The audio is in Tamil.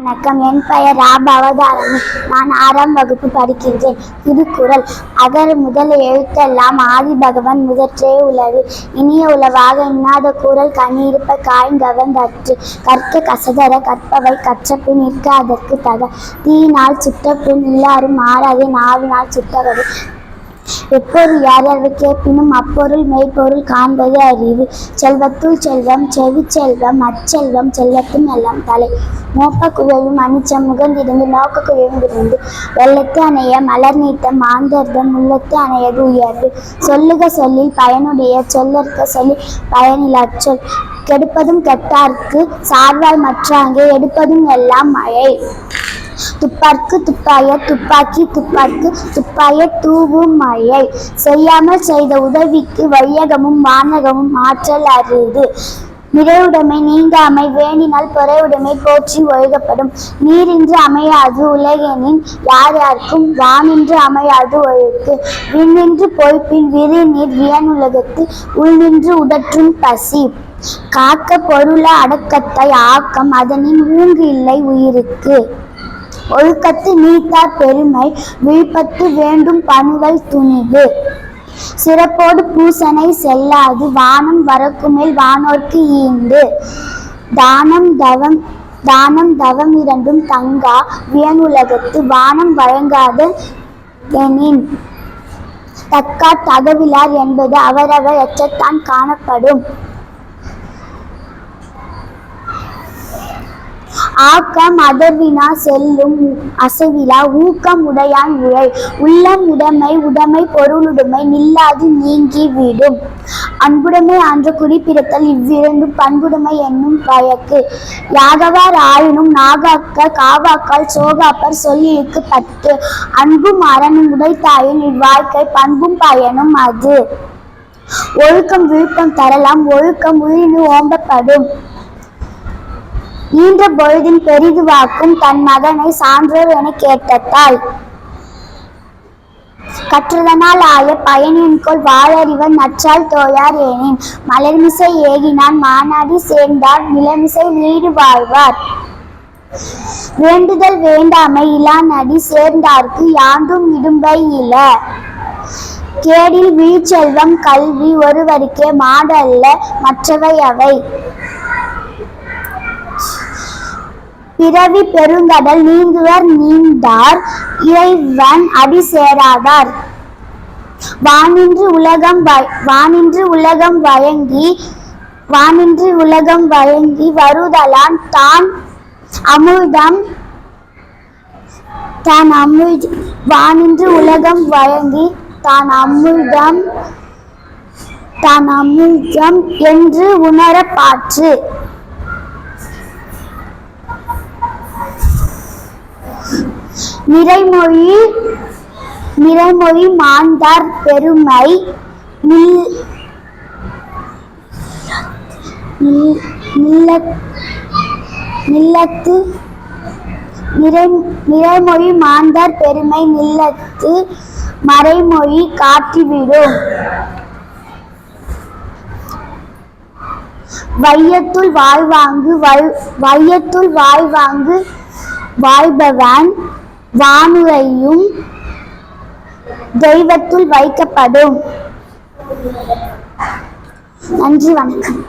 வணக்கம். என் பெயர் பவதாரணி. நான் 6ஆம் வகுப்பு படிக்கின்றேன். திருக்குறள். அகர முதல எழுத்தெல்லாம் ஆதிபகவன் முதற்றே உலகு. இனிய உளவாக இன்னாத கூறல் கனியிருப்ப காய்கவர்ந்தற்று. கற்க கசதர கற்பவை கற்றபின் நிற்க அதற்கு தக. தீயினால் சுட்ட புண் இல்லாரும் மாறாதே நாவினால் சுட்டவது. எப்பொருள் யார் யார் கேட்பினும் அப்பொருள் மெய்ப்பொருள் காண்பது அறிவு. செல்வத்துள் செல்வம் செவிச்செல்வம் அச்செல்வம் செல்வத்தும் எல்லாம் தலை. மோப்ப குழையும் அனிச்சம் முகந்திருந்து நோக்க குழையும் விருந்து. வெள்ளத்து அணைய மலர் நீட்ட மாந்தர்தம் உள்ளத்து அணையது உயர்வு. சொல்லுக சொல்லில் பயனுடைய சொல்லற்க சொல்லில் பயனிலாச் சொல். கெடுப்பதும் கெட்டார்க்கு சார்வாய் மற்றாங்கே எடுப்பதும் எல்லாம் மழை. துப்பார்க்கு துப்பாய துப்பாக்கி துப்பார்க்கு துப்பாய தூவும் மழை. செய்யாமல் செய்த உதவிக்கு வையகமும் வானகமும் ஆற்றல் அரிது. நிறைவுடைமை நீங்காமை வேண்டினால் பொறையுடைமை போற்றி ஒழுகப்படும். நீரின்றி அமையாது உலகெனின் யார் யார்க்கும் வானின்று அமையாது ஒழுக்கு. விண்ணின்று பொய்ப்பின் விரிநீர் வியனுலகத்து உள்நின்று உடற்றும் பசி. காக்க பொருள அடக்கத்தை ஆக்கம் அதனின் ஊங்கு இல்லை உயிருக்கு. ஒழுக்கத்து நீத்தார் பெருமை விழுப்பத்து வேண்டும் பணுவல் துணிவு. சிறப்போடு பூசனை செல்லாது வானம் வரக்குமேல் வானோர்க்கு ஈந்து. தானம் தவம் இரண்டும் தங்கா வியனுலகத்து வானம் வழங்காத எனின். தக்கார் தகவிலார் என்பது அவரவர் எச்சத்தான் காணப்படும். ஆக்கம் அதர்வினா செல்லும் அசைவிலா ஊக்கம் உடையான் உழை. உள்ளம் உடைமை பொருளுடைமை நில்லாது நீங்கி விடும். அன்புடைமை ஆன்ற குறிப்பிடத்தல் இவ்விரண்டும் பண்புடைமை என்னும் பயக்கு. யாகவார் ஆயினும் நாகாக்க காவாக்கால் சோகாப்பர் சொல்லிழுக்கு பட்டு. அன்பும் அறனும் உடைத்தாயின் இவ்வாழ்க்கை பண்பும் பயனும் அது. ஒழுக்கம் விழுப்பம் தரலாம் ஒழுக்கம் உயிரினு ஓம்பப்படும். ஈன்ற பொழுதின் பெரிது வாக்கும் தன் மகனை சான்றோர் என கேட்டத்தால். கற்றதனால் ஆய பயனின்கொள் வாழறிவர் நற்றால் தோயார் எனின். மலர்மிசை ஏகினான் மாநாடி சேர்ந்தார் நிலமிசை நீடு வாழ்வார். வேண்டுதல் வேண்டாமை இலானடி சேர்ந்தார்க்கு யாண்டும் இடும்பை இல. கேடில் வீழ்ச்செல்வம் கல்வி ஒருவருக்கே மாடல்ல மற்றவை அவை. பிறவி பெருங்கடல் நீந்துவர் நீந்தார் இறைவன் அடி சேராதார். வானின்று உலகம் வழங்கி வருதலான் தான் அமுதம். வானின்று உலகம் வழங்கி தான் அமுதம் என்று உணர பாற்று. நிறைமொழி மாந்தார் பெருமை நிறைமொழி மாந்தார் பெருமை நில்லத்து மறைமொழி காட்டிவிடும். வையத்துள் வாழ்வாங்கு வாழ்பவன் வானுரையும் தெய்வத்துள் வைக்கப்படும். நன்றி, வணக்கம்.